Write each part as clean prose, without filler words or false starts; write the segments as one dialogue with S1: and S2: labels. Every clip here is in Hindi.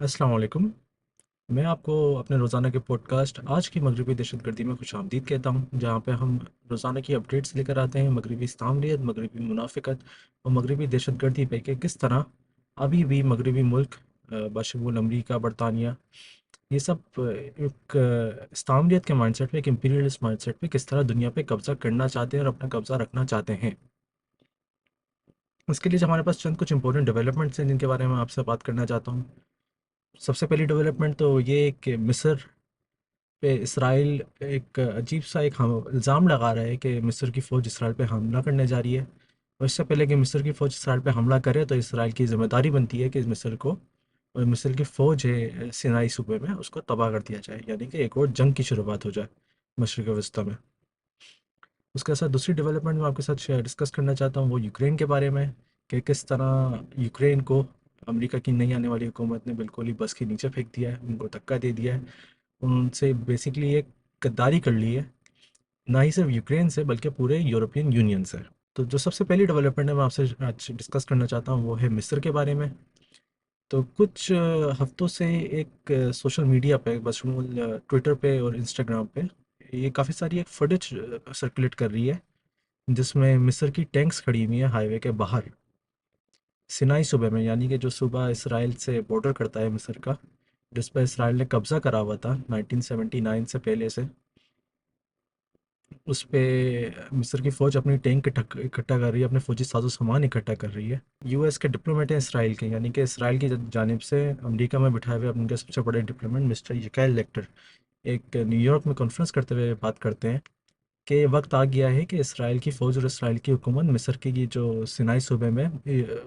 S1: अस्सलाम वालेकुम। मैं आपको अपने रोज़ाना के पॉडकास्ट आज की मगरबी दहशतगर्दी में खुशामदीद कहता हूँ, जहाँ पे हम रोज़ाना की अपडेट्स लेकर आते हैं मगरबी इस्लामियत, मगरबी मुनाफ़िकत और मगरबी दहशतगर्दी पे कि किस तरह अभी भी मगरबी मुल्क बशमूल अमरीका, बरतानिया, ये सब एक इस्लामियत के माइंडसेट पे, एक इंपीरियलिस्ट माइंडसेट पे किस तरह दुनिया पे कब्ज़ा करना चाहते हैं और अपना कब्ज़ा रखना चाहते हैं। इसके लिए जो हमारे पास चंद कुछ इंपॉर्टेंट डेवलपमेंट्स हैं जिनके बारे में आपसे बात करना चाहता हूँ। सबसे पहली डेवलपमेंट तो ये कि मिस्र पे इसराइल एक अजीब सा एक हम इल्ज़ाम लगा रहा है कि मिस्र की फ़ौज इसराइल पे हमला करने जा रही है। और इससे पहले कि मिस्र की फ़ौज इसराइल पे हमला करे तो इसराइल की ज़िम्मेदारी बनती है कि मिस्र को और मिस्र की फ़ौज है सिनाई सूबे में उसको तबाह कर दिया जाए, यानी कि एक और जंग की शुरुआत हो जाए मशरिक़ वस्ता में। उसके साथ दूसरी डेवलपमेंट मैं आपके साथ शेयर डिस्कस करना चाहता हूँ वो यूक्रेन के बारे में, कि किस तरह यूक्रेन को अमेरिका की नई आने वाली हुकूमत ने बिल्कुल ही बस के नीचे फेंक दिया है, उनको धक्का दे दिया है, उनसे बेसिकली एक गद्दारी कर ली है, ना ही सिर्फ यूक्रेन से बल्कि पूरे यूरोपियन यूनियन से। तो जो सबसे पहली डेवलपमेंट है मैं आपसे आज डिस्कस करना चाहता हूँ वो है मिस्र के बारे में। तो कुछ हफ्तों से एक सोशल मीडिया पे बशमूल ट्विटर पे और इंस्टाग्राम पे ये काफ़ी सारी एक फुटेज सर्कुलेट कर रही है, जिसमें मिस्र की टैंक्स खड़ी हुई हैं हाईवे के बाहर सिनाई सूबे में, यानी कि जो सूबा इसराइल से बॉर्डर करता है मिस्र का, जिस पर इसराइल ने कब्ज़ा करा हुआ था 1979 से पहले से। उस पे मिस्र की फ़ौज अपनी टैंक इकट्ठा कर रही है, अपने फ़ौजी साजो सामान इकट्ठा कर रही है। यूएस के डिप्लोमेट हैं इसराइल के, यानी कि इसराइल की जानिब से अमेरिका में बिठाए हुए उनके सबसे बड़े डिप्लोमेट मिस्टर यकाल लेक्टर एक न्यूयॉर्क में कॉन्फ्रेंस करते हुए बात करते हैं कि वक्त आ गया है कि इसराइल की फ़ौज और इसराइल की हुकूमत मिस्र की ये जो सिनाई सूबे में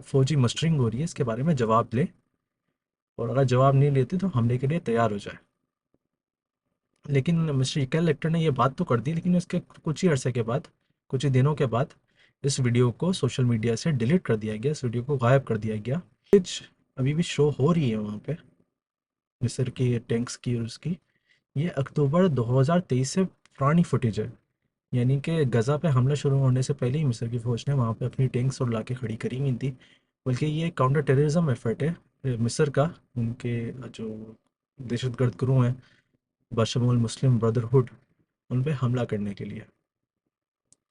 S1: फ़ौजी मस्टरिंग हो रही है इसके बारे में जवाब ले, और अगर जवाब नहीं लेते तो हमले के लिए तैयार हो जाए। लेकिन मिस्टर यकाल लेक्टर ने ये बात तो कर दी, लेकिन उसके कुछ ही अरसे के बाद, कुछ ही दिनों के बाद इस वीडियो को सोशल मीडिया से डिलीट कर दिया गया, इस वीडियो को गायब कर दिया गया। फुटेज अभी भी शो हो रही है वहाँ पे मिस्र की टैंक्स की और उसकी। ये अक्टूबर 2023 से पुरानी फुटेज है, यानी कि गज़ा पे हमला शुरू होने से पहले ही मिस्र की फ़ौज ने वहाँ पे अपनी टैंक्स और लाके खड़ी करी हुई थी। बल्कि ये काउंटर टेररिज्म एफर्ट है मिस्र का, उनके जो दहशतगर्द ग्रुप हैं बशमूल मुस्लिम ब्रदरहुड, उन पे हमला करने के लिए।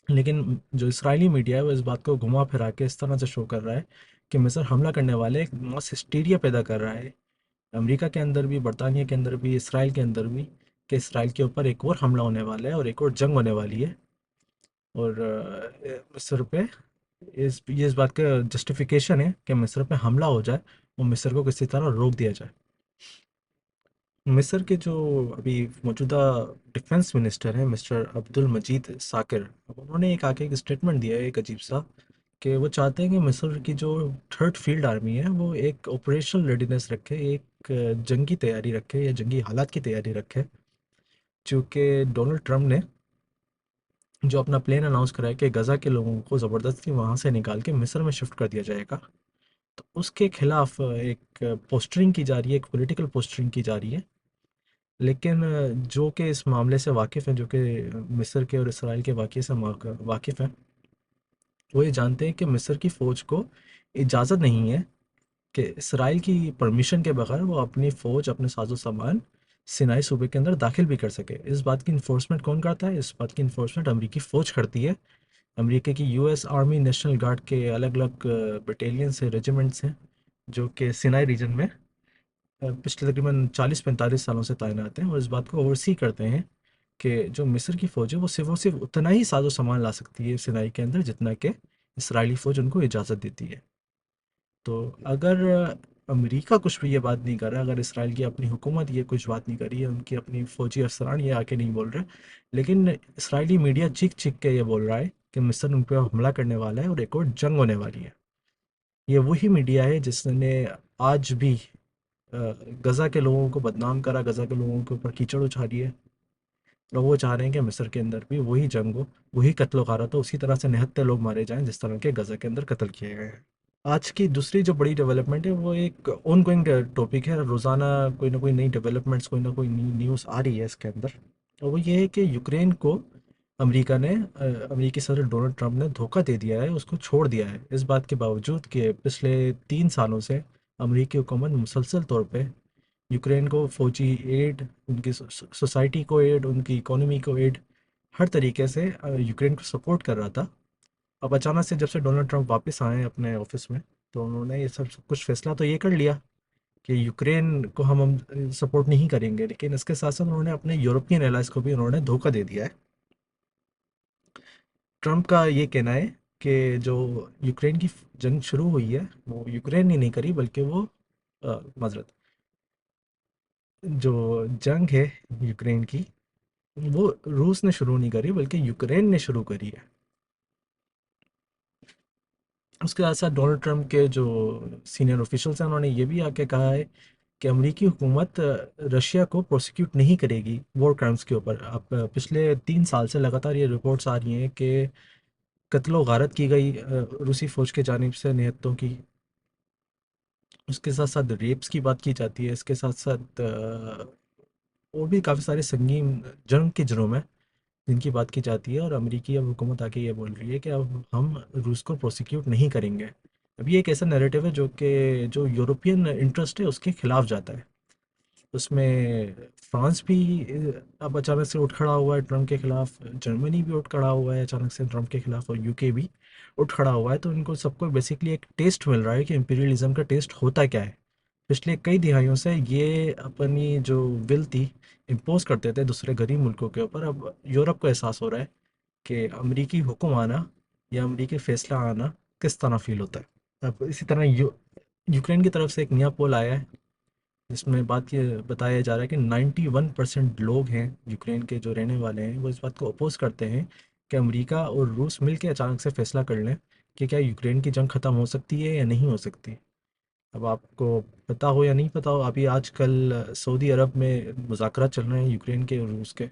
S1: लेकिन जो इस्राएली मीडिया है वो इस बात को घुमा फिरा के इस तरह से शो कर रहा है कि मिस्र हमला करने वाले एक मास हिस्टीरिया पैदा कर रहा है अमेरिका के अंदर भी, बरतानिया के अंदर भी, इसराइल के अंदर भी, कि इसराइल के ऊपर एक और हमला होने वाला है और एक और जंग होने वाली है। और मिस्र पे इस बात का जस्टिफिकेशन है कि मिस्र पे हमला हो जाए और मिस्र को किसी तरह रोक दिया जाए। मिस्र के जो अभी मौजूदा डिफेंस मिनिस्टर हैं मिस्टर अब्दुल मजीद साकिर, अब उन्होंने एक आके एक स्टेटमेंट दिया है एक अजीब सा, कि वो चाहते हैं कि मिस्र की जो थर्ड फील्ड आर्मी है वो एक ऑपरेशनल रेडीनेस रखे, एक जंगी तैयारी रखे या जंगी हालात की तैयारी रखे। चूँकि डोनाल्ड ट्रम्प ने जो अपना प्लान अनाउंस करा है कि गज़ा के लोगों को ज़बरदस्ती वहाँ से निकाल के मिस्र में शिफ्ट कर दिया जाएगा, तो उसके खिलाफ एक पोस्टरिंग की जा रही है, एक पॉलिटिकल पोस्टरिंग की जा रही है। लेकिन जो कि इस मामले से वाकिफ़ हैं, जो कि मिस्र के और इसराइल के वाक़ये से वाकिफ़ हैं, वो ये जानते हैं कि मिस्र की फ़ौज को इजाज़त नहीं है कि इसराइल की परमिशन के बगैर वो अपनी फ़ौज, अपने साजो सामान सिनाई सूबे के अंदर दाखिल भी कर सके। इस बात की इन्फोर्समेंट कौन करता है? इस बात की इन्फोर्समेंट अमरीकी फ़ौज करती है। अमेरिका की यूएस आर्मी नेशनल गार्ड के अलग-अलग बटालियंस हैं, रेजिमेंट्स हैं, जो कि सिनाई रीजन में पिछले तकरीबन 40-45 सालों से तैनात हैं और इस बात को ओवरसी करते हैं कि जो मिस्र की फ़ौज है वो सिर्फ उतना ही साजो सामान ला सकती है सिनाई के अंदर जितना कि इसराइली फ़ौज उनको इजाज़त देती है। तो अगर अमेरिका कुछ भी ये बात नहीं कर रहा, अगर इसराइल की अपनी हुकूमत ये कुछ बात नहीं कर रही है, उनकी अपनी फ़ौजी अफसरान ये आके नहीं बोल रहे, लेकिन इसराइली मीडिया चीख-चीख के ये बोल रहा है कि मिस्र उन पे हमला करने वाला है और एक और जंग होने वाली है। ये वही मीडिया है जिसने आज भी गज़ा के लोगों को बदनाम करा, गज़ा के लोगों के ऊपर कीचड़ उछाली है, और वो चाह रहे हैं कि मिस्र के अंदर भी वही जंग हो, वही कत्ल-ओ-गारत हो, उसी तरह से निहत्थे लोग मारे जाएँ जिस तरह के गज़ा के अंदर कत्ल किए गए हैं। आज की दूसरी जो बड़ी डेवलपमेंट है वो एक ऑनगोइंग टॉपिक है, रोज़ाना कोई ना कोई नई डेवलपमेंट्स, कोई ना कोई नई न्यूज़ आ रही है इसके अंदर, और वो ये है कि यूक्रेन को अमेरिकी सदर डोनाल्ड ट्रंप ने धोखा दे दिया है, उसको छोड़ दिया है। इस बात के बावजूद कि पिछले 3 सालों से अमेरिकी हुकूमत मुसलसल तौर पे यूक्रेन को फौजी एड, उनकी सोसाइटी को एड, उनकी इकोनॉमी को एड, हर तरीके से यूक्रेन को सपोर्ट कर रहा था। अब अचानक से जब से डोनाल्ड ट्रंप वापस आए अपने ऑफिस में, तो उन्होंने ये सब कुछ फैसला तो ये कर लिया कि यूक्रेन को हम सपोर्ट नहीं करेंगे, लेकिन इसके साथ साथ उन्होंने अपने यूरोपियन एलाइज को भी उन्होंने धोखा दे दिया है। ट्रंप का ये कहना है कि जो यूक्रेन की जंग शुरू हुई है वो यूक्रेन ने नहीं करी, बल्कि वो माजरत, जो जंग है यूक्रेन की, वो रूस ने शुरू नहीं करी बल्कि यूक्रेन ने शुरू करी है। उसके साथ साथ डोनाल्ड ट्रंप के जो सीनियर ऑफिशियल्स हैं उन्होंने ये भी आके कहा है कि अमेरिकी हुकूमत रशिया को प्रोसिक्यूट नहीं करेगी वॉर क्राइम्स के ऊपर। अब पिछले 3 साल से लगातार ये रिपोर्ट्स आ रही हैं कि कत्लो गारत की गई रूसी फ़ौज की जानिब से निहत्तों की। उसके साथ साथ रेप्स की बात की जाती है। इसके साथ साथ और भी काफ़ी सारे संगीन जंग के जुर्म हैं जिनकी बात की जाती है, और अमेरिकी अब हुकूमत आके ये बोल रही है कि अब हम रूस को प्रोसिक्यूट नहीं करेंगे। अब ये एक ऐसा नैरेटिव है जो कि जो यूरोपियन इंटरेस्ट है उसके खिलाफ जाता है। उसमें फ्रांस भी अब अचानक से उठ खड़ा हुआ है ट्रम्प के खिलाफ, जर्मनी भी उठ खड़ा हुआ है अचानक से ट्रम्प के खिलाफ, और यूके भी उठ खड़ा हुआ है। तो इनको सबको बेसिकली एक टेस्ट मिल रहा है कि इम्पीरियलिज्म का टेस्ट होता क्या है। पिछले कई दिहाइयों से ये अपनी जो विल थी इम्पोज करते थे दूसरे गरीब मुल्कों के ऊपर, अब यूरोप को एहसास हो रहा है कि अमरीकी हुक्म आना या अमरीकी फैसला आना किस तरह फील होता है। अब इसी तरह यूक्रेन की तरफ से एक नया पोल आया है जिसमें बात ये बताया जा रहा है कि 91% लोग हैं यूक्रेन के जो रहने वाले हैं वो इस बात को अपोज करते हैं कि अमेरिका और रूस मिलकर अचानक से फैसला कर लें कि क्या यूक्रेन की जंग ख़त्म हो सकती है या नहीं हो सकती। अब आपको पता हो या नहीं पता हो, अभी आजकल सऊदी अरब में मुज़ाकरात चल रहे हैं यूक्रेन के और रूस के,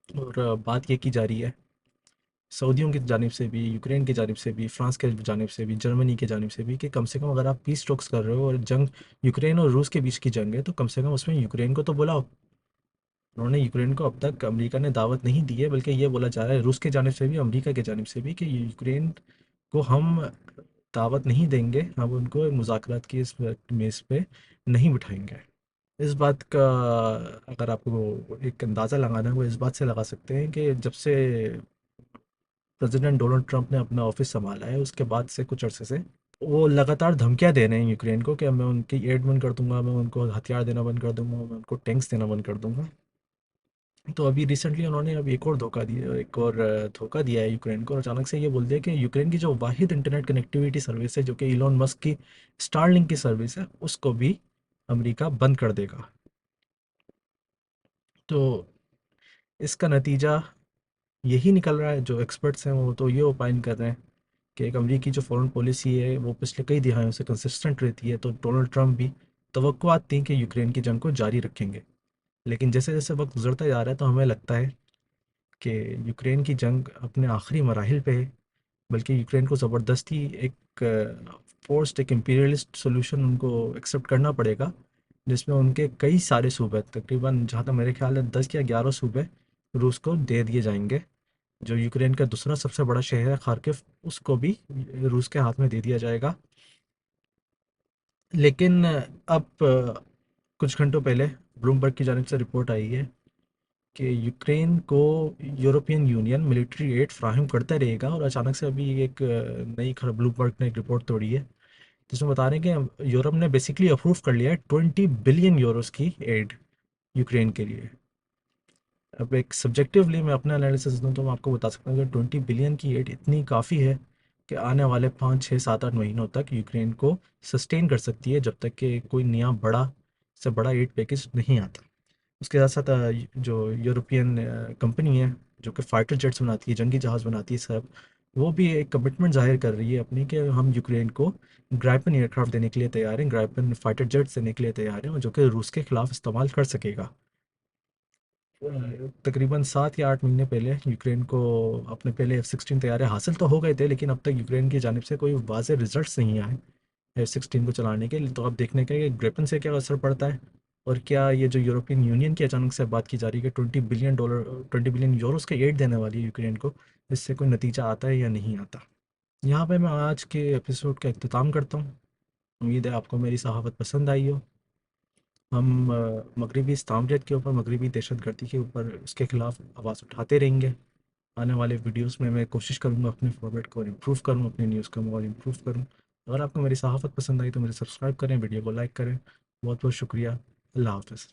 S1: और बात ये की जा रही है सऊदियों की जानिब से भी, यूक्रेन की जानिब से भी, फ्रांस के जानिब से भी, जर्मनी की जानिब से भी, कि कम से कम अगर आप पीस टॉक्स कर रहे हो और जंग यूक्रेन और रूस के बीच की जंग है तो कम से कम उसमें यूक्रेन को तो बुलाओ। उन्होंने यूक्रेन को अब तक अमेरिका ने दावत नहीं दी है, बल्कि ये बोला जा रहा है रूस की जानिब से भी अमेरिका की जानिब से भी कि यूक्रेन को हम दावत नहीं देंगे, हम उनको मुज़ाकरात की इस मेज़ पे नहीं बिठाएंगे। इस बात का अगर आपको एक अंदाज़ा लगाना है वो इस बात से लगा सकते हैं कि जब से प्रेसिडेंट डोनाल्ड ट्रंप ने अपना ऑफिस संभाला है उसके बाद से कुछ अरसे से वो लगातार धमकियां दे रहे हैं यूक्रेन को कि मैं उनकी एड बंद कर दूंगा, मैं उनको हथियार देना बंद कर दूंगा, मैं उनको टैंक्स देना बंद कर दूंगा। तो अभी रिसेंटली उन्होंने अब एक और धोखा दिया, एक और धोखा दिया है यूक्रेन को, और अचानक से ये बोल दिया कि यूक्रेन की जो वाहिद इंटरनेट कनेक्टिविटी सर्विस है जो कि इलोन मस्क की स्टारलिंक की सर्विस है उसको भी अमेरिका बंद कर देगा। तो इसका नतीजा यही निकल रहा है, जो एक्सपर्ट्स हैं वो तो ये ओपाइन कर रहे हैं कि एक अमरीकी जो फॉरेन पॉलिसी है वो पिछले कई दिहाइयों से कंसिस्टेंट रहती है। तो डोनाल्ड ट्रंप भी तवक्कुआत थी कि यूक्रेन की जंग को जारी रखेंगे, लेकिन जैसे जैसे वक्त गुजरता जा रहा है तो हमें लगता है कि यूक्रेन की जंग अपने आखिरी मराहिल पे है, बल्कि यूक्रेन को ज़बरदस्ती एक फोर्स्ड एक इम्पीरियलिस्ट सोल्यूशन उनको एक्सेप्ट करना पड़ेगा, जिसमें उनके कई सारे सूबे, तकरीबन जहाँ तक मेरे ख्याल है 10 या 11 सूबे रूस को दे दिए जाएंगे। जो यूक्रेन का दूसरा सबसे बड़ा शहर है खार्किव, उसको भी रूस के हाथ में दे दिया जाएगा। लेकिन अब कुछ घंटों पहले ब्लूमबर्ग की जानिब से रिपोर्ट आई है कि यूक्रेन को यूरोपियन यूनियन मिलिट्री एड फ्राहम करता रहेगा, और अचानक से अभी एक नई खबर ब्लूमबर्ग ने एक रिपोर्ट तोड़ी है जिसमें बता रहे हैं कि यूरोप ने बेसिकली अप्रूव कर लिया है 20 बिलियन यूरोस की एड यूक्रेन के लिए। अब एक सब्जेक्टिवली मैं अपना एनालिसिस दूं तो मैं आपको बता सकता हूँ कि 20 बिलियन की एड इतनी काफ़ी है कि आने वाले 5 6 7 8 महीनों तक यूक्रेन को सस्टेन कर सकती है जब तक कि कोई नया बड़ा से बड़ा एड पैकेज नहीं आता। उसके साथ साथ जो यूरोपियन कंपनी है जो कि फाइटर जेट्स बनाती है, जंगी जहाज़ बनाती है सब, वो भी एक कमिटमेंट जाहिर कर रही है अपनी कि हम यूक्रेन को ग्राइपन एयरक्राफ्ट देने के लिए तैयार हैं, ग्राइपन फाइटर जेट्स देने के लिए तैयार हैं, और जो कि रूस के खिलाफ इस्तेमाल कर सकेगा। तकरीबन 7 या 8 महीने पहले यूक्रेन को अपने पहले F-16 तैयार हासिल तो हो गए थे, लेकिन अब तक यूक्रेन की जानिब से कोई वाज़ेह रिजल्ट्स नहीं आए F-16 को चलाने के लिए। तो अब देखने का है कि ग्रिपन से क्या असर पड़ता है, और क्या ये जो यूरोपियन यूनियन की अचानक से बात की जा रही है कि 20 बिलियन डॉलर 20 बिलियन यूरोस के एड देने वाली है यूक्रेन को, इससे कोई नतीजा आता है या नहीं आता। यहाँ पे मैं आज के एपिसोड का अख्ताम करता हूँ। उम्मीद है आपको मेरी सहावत पसंद आई हो। हम मगरबी इस्लामियत के ऊपर, मगरबी दहशतगर्दी के ऊपर उसके खिलाफ आवाज़ उठाते रहेंगे। आने वाले वीडियोस में मैं कोशिश करूँगा अपने फॉर्मेट को और इम्प्रूव करूँ, अपनी न्यूज़ को और इम्प्रूव करूँ। अगर आपको मेरी सहाफ़त पसंद आई तो मुझे सब्सक्राइब करें, वीडियो को लाइक करें। बहुत बहुत शुक्रिया। अल्लाह हाफ़िज़।